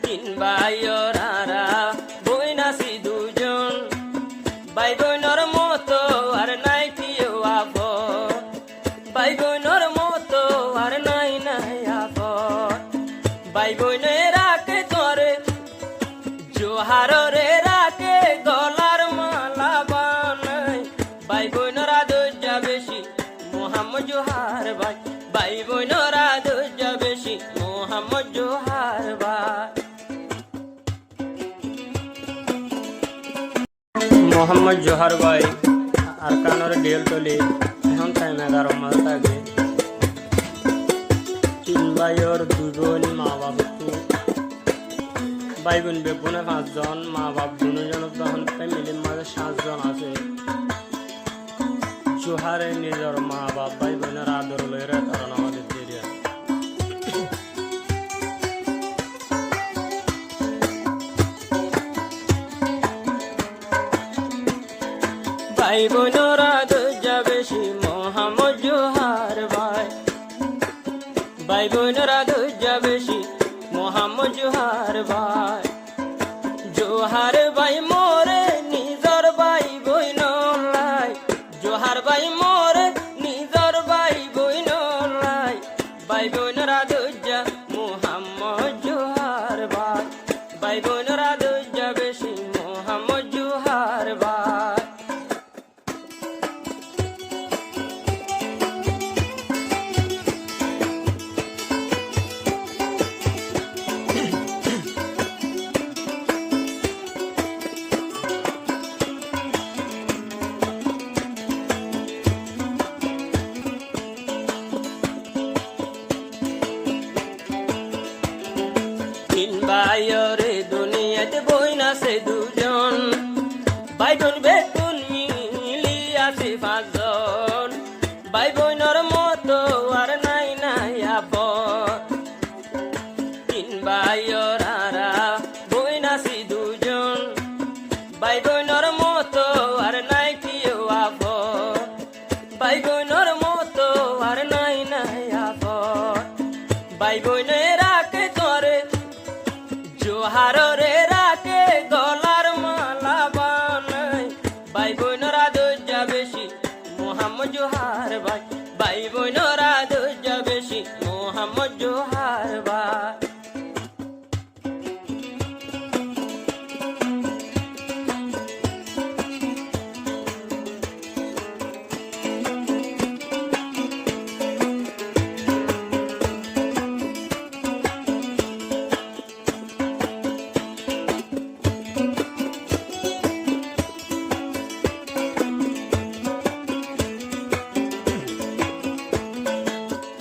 তিন ভাইয়ের আরা বইন আছি দুজন, ভাই বোনের মতো আর নাই প্রিয় আপন, ভাই বোনের মতো আর নাই নাই আপন। ভাই বোনে রাখে তোরে জোহারে রাখে গলার মালা বানাই, ভাই বোনেরা দরজা বেশি মোহাম্মদ জোহার ভাই, ভাই বোনেরা দরজা বেশি মোহাম্মদ জোহার ভাই। মোহাম্মদ জোহার ভাই আর কানোর ডিএল টলি এখন টাইম 11 মাস আগে। তিন ভাইয়ের দুই বোন, মা বাপ ভাই বোন বেগুনে 5 জন, মা বাপ দুজন, তখন ফ্যামিলির মাঝে 7 জন আছে। জোহারে নিজের মা বাপ ভাই বোনের আদর লইরে কারণ আমাদের দেরিয়া ভাই বোনেরা দরজা বেশি মোহাম্মদ জোহার ভাই, ভাই বোনেরা দরজা বেশি মোহাম্মদ জোহার ভাই। জোহার ভাই মোরে নিজর ভাই বোন লাই, জোহার ভাই মোরে নিজর ভাই বোন লাই, ভাই বোনেরা দরজা মোহাম্মদ জোহার ভাই, ভাই বোনেরা দরজা বেশি মোহাম্মদ জোহার ভাই। তিন ভাইয়ের দুনিয়াতে বইন আছে দুজন, ভাই বোন বেগুন মিলি আছে 5 জন, ভাই বোনের মতো আর নাই নাই আপন। তিন ভাইয়ের আরা বইন আছি দুজন, ভাই বোনের মতো আর নাই প্রিয় আপন, ভাই বোনের মতো আর নাই নাই আপন। ভাই বোনে রাখে তোরে জোহারে রাখে গলার মালা বানাই, ভাই বোনেরা দরজা বেশি মোহাম্মদ জোহার ভাই, ভাই বোনেরা দরজা বেশি মোহাম্মদ জোহার ভাই।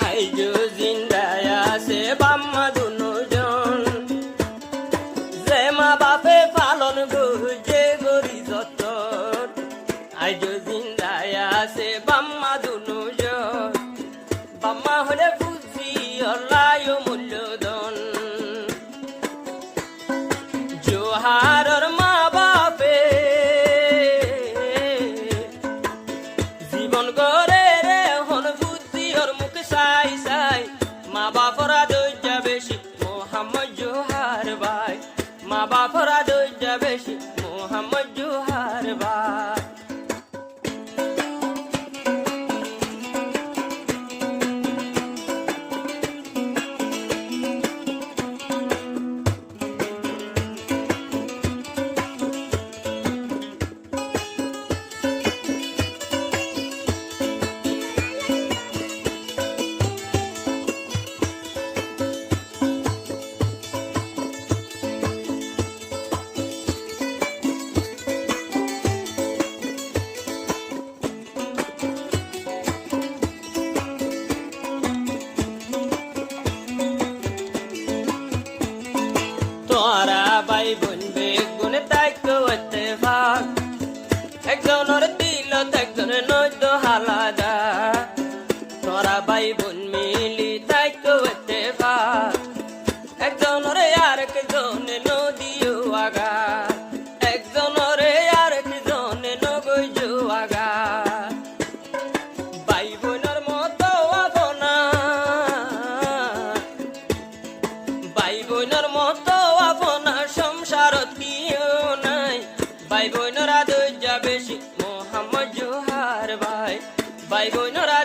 আইজো জিন্দায় আছে বাম্মা দুজন, যে মা বাপে পালন বুঝে গরি যতন। আইজো জিন্দায় আছে বাম্মা দুজন, বাম্মা হলে বুঝি অল্লায় মূল্যদন। জোহারের মা বাপে জীবন করে রে হন বুদ্ধি ওর মুখ সাই সাই, মা বাপরা দরজা বেশি মোহাম্মদ জোহার ভাই, মা বাপরা দরজা বেশি মোহাম্মদ জোহার ভাই। তোরা ভাই বোন বেগুনে তাইকো ইত্তেফাক, একজনের দিল একজনের নয়তো হালাদা। তোরা ভাই বোন মিলি তাইকো ইত্তেফাক, একজনের আর একজনে নদীও আগা, একজনের আর একজনে নগৈজো আগা। ভাই বোনের মতো আপনা, ভাই বোনের মতো ভাই বোনরা